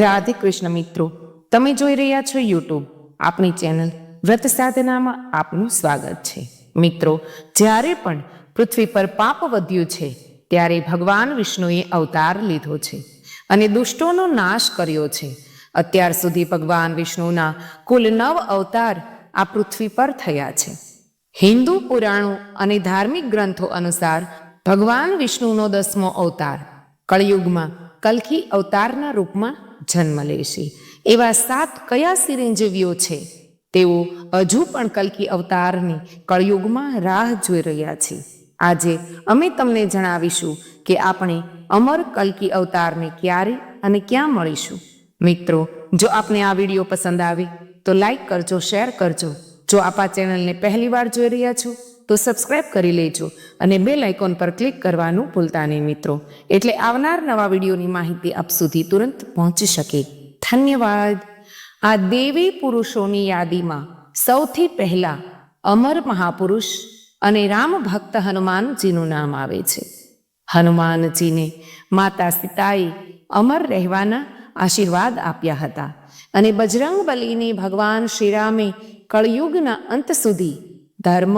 રાધે કૃષ્ણ મિત્રો, તમે જોઈ રહ્યા છો યુટ્યુબ આપણી ચેનલ વ્રત સાધનામાં આપનું સ્વાગત છે. મિત્રો, જ્યારે પણ પૃથ્વી પર પાપ વધ્યું છે ત્યારે ભગવાન વિષ્ણુએ અવતાર લીધો છે અને દુષ્ટોનો નાશ કર્યો છે. અત્યાર સુધી ભગવાન વિષ્ણુના કુલ 9 અવતાર આ પૃથ્વી પર થયા છે. હિન્દુ પુરાણો અને ધાર્મિક ગ્રંથો અનુસાર ભગવાન વિષ્ણુનો 10મો અવતાર કળિયુગમાં કલ્કી અવતારના રૂપમાં જન્મ લેશે. એવા 7 કયા ચિરંજીવીઓ છે તેઓ હજુ પણ કલ્કી અવતારની કળિયુગમાં રાહ જોઈ રહ્યા છે. આજે અમે તમને જણાવીશું કે આપણે અમર કલ્કી અવતારને ક્યારે અને ક્યાં મળીશું. મિત્રો, જો આપને આ વિડીયો પસંદ આવે તો લાઈક કરજો, શેર કરજો. જો આપ આ ચેનલને પહેલી વાર જોઈ રહ્યા છો તો સબસ્ક્રાઇબ કરી લેજો અને બેલ આઇકોન પર ક્લિક કરવાનું ભૂલતા નહીં મિત્રો, એટલે આવનાર નવા વિડીયોની માહિતી આપ સુધી તુરંત પહોંચી શકે. ધન્યવાદ. આ દેવી પુરુષોની યાદીમાં સૌથી પહેલા અમર મહાપુરુષ અને રામ ભક્ત હનુમાનજીનું નામ આવે છે. હનુમાનજીને માતા સીતાએ અમર રહેવાના આશીર્વાદ આપ્યા હતા અને બજરંગ બલીને ભગવાન શ્રીરામે કળયુગના અંત સુધી ધર્મ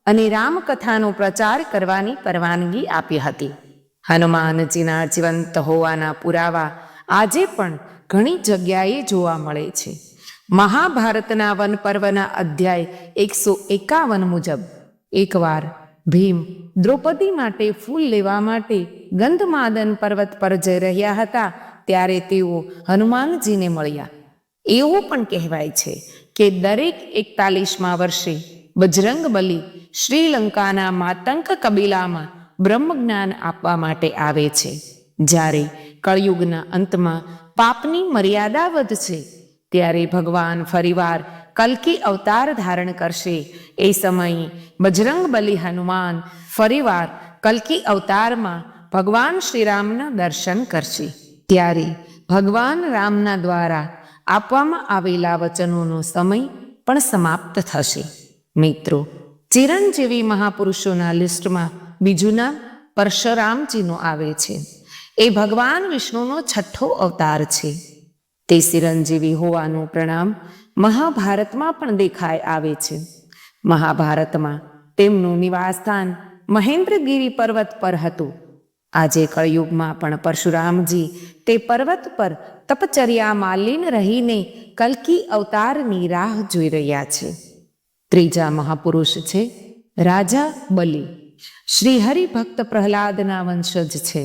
અને રામકથાનો પ્રચાર કરવાની પરવાનગી આપી હતી. હનુમાનજીના જીવંત હોવાના પુરાવા આજે પણ ઘણી જગ્યાએ જોવા મળે છે. મહાભારતના વન પર્વના અધ્યાય 151 મુજબ એકવાર ભીમ દ્રૌપદી માટે ફૂલ લેવા માટે ગંધમાદન પર્વત પર જઈ રહ્યા હતા ત્યારે તેઓ હનુમાનજીને મળ્યા. એવું પણ કહેવાય છે કે દરેક 41મા વર્ષે બજરંગ બલી શ્રીલંકાના માતંક કબીલામાં બ્રહ્મજ્ઞાન આપવા માટે આવે છે. જ્યારે કળયુગના અંતમાં પાપની મર્યાદા વધશે ત્યારે ભગવાન ફરીવાર કલ્કી અવતાર ધારણ કરશે. એ સમયે બજરંગ બલી હનુમાન ફરીવાર કલ્કી અવતારમાં ભગવાન શ્રીરામના દર્શન કરશે. ત્યારે ભગવાન રામના દ્વારા આપવામાં આવેલા વચનોનો સમય પણ સમાપ્ત થશે. મિત્રો, ચિરંજીવી મહાપુરુષોના લિસ્ટમાં બીજું નામ પરશુરામજીનું આવે છે. એ ભગવાન વિષ્ણુનો 6થો અવતાર છે. તે ચિરંજીવી હોવાનું પ્રણામ મહાભારતમાં પણ દેખાઈ આવે છે. મહાભારતમાં તેમનું નિવાસસ્થાન મહેન્દ્રગિરી પર્વત પર હતું. આજે કળયુગમાં પણ પરશુરામજી તે પર્વત પર તપચર્યામાં લીન રહીને કલ્કી અવતારની રાહ જોઈ રહ્યા છે. ત્રીજા મહાપુરુષ છે રાજા બલિ. શ્રી હરિભક્ત પ્રહલાદના વંશજ છે,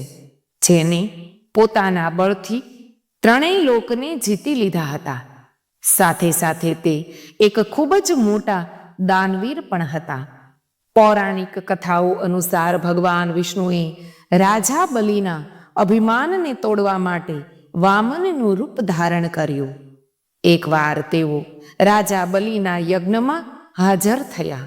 જેને પોતાના બળથી 3 લોકને જીતી લીધા હતા. સાથે સાથે તે એક ખૂબ જ મોટા દાનવીર પણ હતા. પૌરાણિક કથાઓ અનુસાર ભગવાન વિષ્ણુએ રાજા બલિના અભિમાનને તોડવા માટે વામનનું રૂપ ધારણ કર્યું. એકવાર તેઓ રાજા બલિના યજ્ઞમાં હાજર થયા.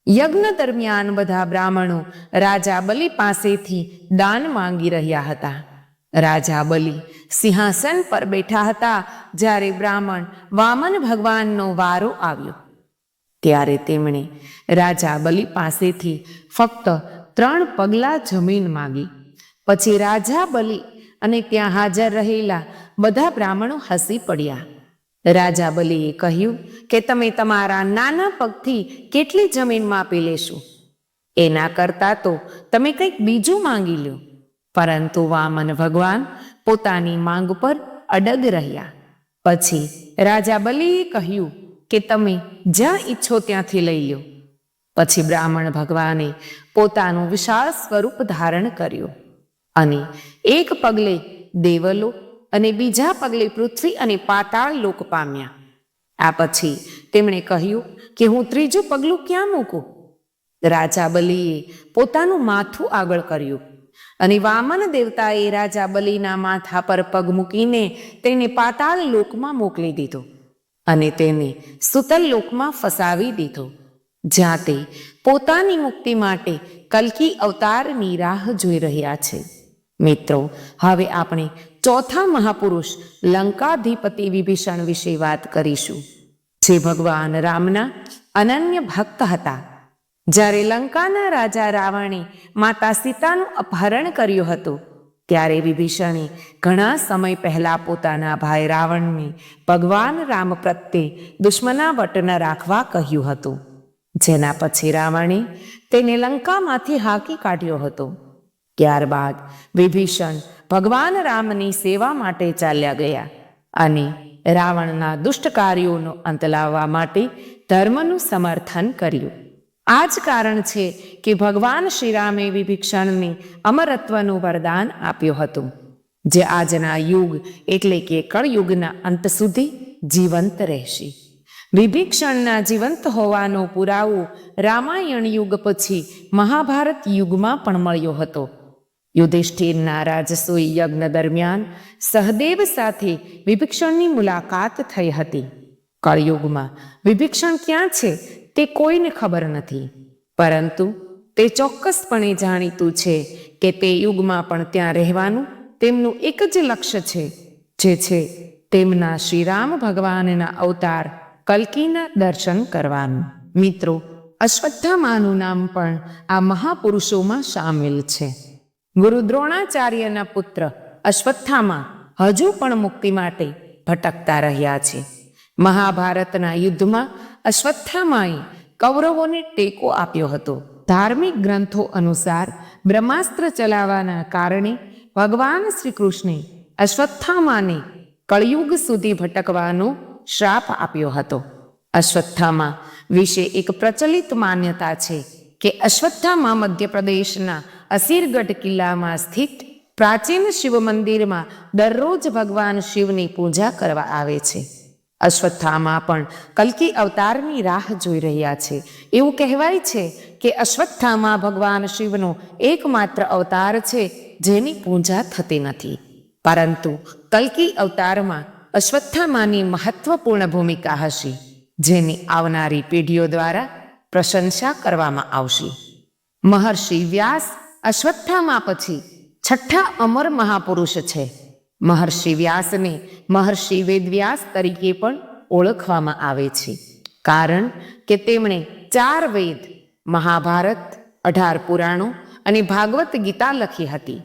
યજ્ઞ દરમિયાન બધા બ્રાહ્મણો રાજા બલિ પાસેથી દાન માંગી રહ્યા હતા. રાજા બલિ સિંહાસન પર બેઠા હતા. જ્યારે બ્રાહ્મણ વામન ભગવાનનો વારો આવ્યો ત્યારે તેમણે રાજા બલિ પાસેથી ફક્ત 3 પગલાં જમીન માંગી. પછી રાજા બલિ અને ત્યાં હાજર રહેલા બધા બ્રાહ્મણો હસી પડ્યા. રાજા બલિએ કહ્યું કે તમે તમારા નાના પગથી કેટલી જમીન માપી લેશો? એના કરતાં તો તમે કંઈક બીજું માંગી લો. પરંતુ વામન ભગવાન પોતાની માંગ પર અડગ રહ્યા. પછી રાજા બલિએ કહ્યું કે તમે જ્યાં ઈચ્છો ત્યાંથી લઈ લો. પછી બ્રાહ્મણ ભગવાને પોતાનું વિશાળ સ્વરૂપ ધારણ કર્યું અને એક પગલે દેવલોક અને બીજા પગલે પૃથ્વી અને પાતાળ લોક પામ્યા. આ પછી તેમણે કહ્યું કે હું ત્રીજું પગલું ક્યાં મૂકું? રાજા બલિએ પોતાનું માથું આગળ કર્યું અને વામન દેવતાએ રાજા બલિના માથા પર પગ મૂકીને તેને પાતાળ લોકમાં મોકલી દીધો અને તેને સુતલ લોકમાં ફસાવી દીધો, જ્યાં તે પોતાની મુક્તિ માટે કલ્કી અવતારની રાહ જોઈ રહ્યા છે. મિત્રો, હવે આપણે ચોથા મહાપુરુષ લંકાધિપતિ વિભીષણ વિશે વાત કરીશું, જે ભગવાન રામના અનન્ય ભક્ત હતા. જ્યારે લંકાના રાજા રાવણે માતા સીતાનું અપહરણ કર્યું હતું ત્યારે વિભીષણે ઘણા સમય પહેલા પોતાના ભાઈ રાવણને ભગવાન રામ પ્રત્યે દુશ્મનાવટ ન રાખવા કહ્યું હતું, જેના પછી રાવણે તેને લંકામાંથી હાંકી કાઢ્યો હતો. ત્યારબાદ વિભીષણ ભગવાન રામની સેવા માટે ચાલ્યા ગયા અને રાવણના દુષ્ટ કાર્યોનો અંત લાવવા માટે ધર્મનું સમર્થન કર્યું. આ જ કારણ છે કે ભગવાન શ્રીરામે વિભીષણને અમરત્વનું વરદાન આપ્યું હતું, જે આજના યુગ એટલે કે કળયુગના અંત સુધી જીવંત રહેશે. વિભીષણના જીવંત હોવાનો પુરાવો રામાયણ યુગ પછી મહાભારત યુગમાં પણ મળ્યો હતો. યુધિષ્ઠિરના રાજસૂય યજ્ઞ દરમિયાન સહદેવ સાથે વિભીષણની મુલાકાત થઈ હતી. કળયુગમાં વિભીષણ ક્યાં છે તે કોઈને ખબર નથી, પરંતુ તે ચોક્કસપણે જાણીતું છે કે તે યુગમાં પણ ત્યાં રહેવાનું તેમનું એક જ લક્ષ્ય છે, જે છે તેમના શ્રીરામ ભગવાનના અવતાર કલ્કીના દર્શન કરવાનું. મિત્રો, અશ્વત્થામાનું નામ પણ આ મહાપુરુષોમાં સામેલ છે. ગુરુ દ્રોણાચાર્યના પુત્ર અશ્વત્થામા હજુ પણ મુક્તિ માટે ભટકતા રહ્યા છે. મહાભારતના યુદ્ધમાં અશ્વત્થામાએ કૌરવોને ટેકો આપ્યો હતો. ધાર્મિક ગ્રંથો અનુસાર બ્રહ્માસ્ત્ર ચલાવવાના કારણે ભગવાન શ્રી કૃષ્ણે અશ્વત્થામાને કળયુગ સુધી ભટકવાનો શ્રાપ આપ્યો હતો. અશ્વત્થામા વિશે એક પ્રચલિત માન્યતા છે કે અશ્વત્થામા મધ્યપ્રદેશના અસીરગઢ કિલ્લામાં સ્થિત પ્રાચીન શિવ મંદિરમાં દરરોજ ભગવાન શિવની પૂજા કરવા આવે છે. અશ્વત્થામા પણ કલ્કી અવતારની રાહ જોઈ રહ્યા છે. એવું કહેવાય છે કે અશ્વત્થામા ભગવાન શિવનો એકમાત્ર અવતાર છે જેની પૂજા થતી નથી, પરંતુ કલ્કી અવતારમાં અશ્વત્થામાની મહત્વપૂર્ણ ભૂમિકા હશે, જેની આવનારી પેઢીઓ દ્વારા પ્રશંસા કરવામાં આવશે. મહર્ષિ વ્યાસ અશ્વત્થામા પછી છઠ્ઠા અમર મહાપુરુષ છે. મહર્ષિ વ્યાસને મહર્ષિ વેદવ્યાસ તરીકે પણ ઓળખવામાં આવે છે, કારણ કે તેમણે 4 વેદ, મહાભારત, 18 પુરાણો અને ભાગવત ગીતા લખી હતી.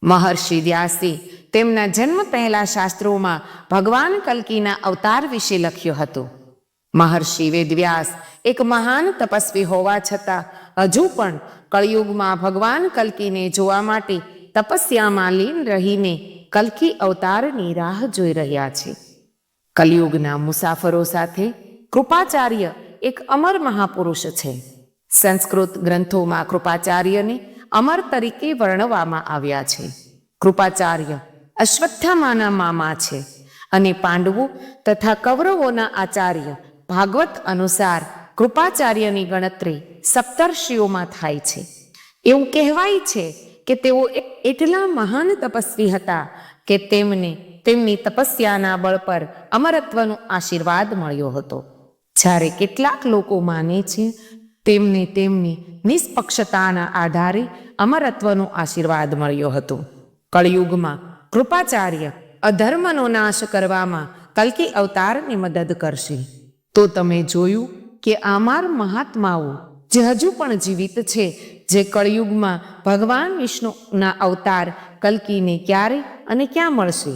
મહર્ષિ વ્યાસે તેમના જન્મ પહેલા શાસ્ત્રોમાં ભગવાન કલ્કીના અવતાર વિશે લખ્યું હતું. મહર્ષિ વેદવ્યાસ એક મહાન તપસ્વી હોવા છતાં હજુ પણ કળયુગમાં ભગવાન કલ્કીને જોવા માટે તપસ્યામાં લીન રહીને કલ્કી અવતારની રાહ જોઈ રહ્યા છે. કલયુગના મુસાફરો સાથે કૃપાચાર્ય એક અમર મહાપુરુષ છે. સંસ્કૃત ગ્રંથોમાં કૃપાચાર્યને અમર તરીકે વર્ણવવામાં આવ્યા છે. કૃપાચાર્ય અશ્વત્થામાના મામા છે અને પાંડવો તથા કૌરવોના આચાર્ય ભાગવત અનુસાર કૃપાચાર્યની ગણતરી સપ્તર્ષિઓમાં થાય છે. એવું કહેવાય છે કે તેઓ એટલા મહાન તપસ્વી હતા કે તેમને તેમની તપસ્યાના બળ પર અમરત્વનો આશીર્વાદ મળ્યો હતો. જ્યારે કેટલાક લોકો માને છે તેમને તેમની નિષ્પક્ષતાના આધારે અમરત્વનો આશીર્વાદ મળ્યો હતો. કળયુગમાં કૃપાચાર્ય અધર્મનો નાશ કરવામાં કલ્કી અવતારની મદદ કરશે. તો તમે જોયું કે આમાર મહાત્માઓ જે હજુ પણ જીવિત છે, જે કળયુગમાં ભગવાન વિષ્ણુના અવતાર કલ્કીને ક્યારે અને ક્યાં મળશે.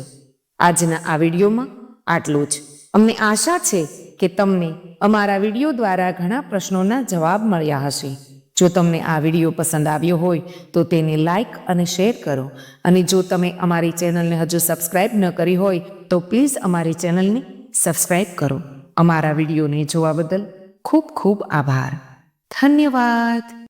આજના આ વિડીયોમાં આટલું જ. અમને આશા છે કે તમને અમારા વિડીયો દ્વારા ઘણા પ્રશ્નોના જવાબ મળ્યા હશે. જો તમને આ વિડીયો પસંદ આવ્યો હોય તો તેને લાઈક અને શેર કરો, અને જો તમે અમારી ચેનલને હજુ સબસ્ક્રાઈબ ન કરી હોય તો પ્લીઝ અમારી ચેનલને સબસ્ક્રાઈબ કરો. અમારા વિડીયોને જોવા બદલ ખૂબ ખૂબ આભાર. ધન્યવાદ.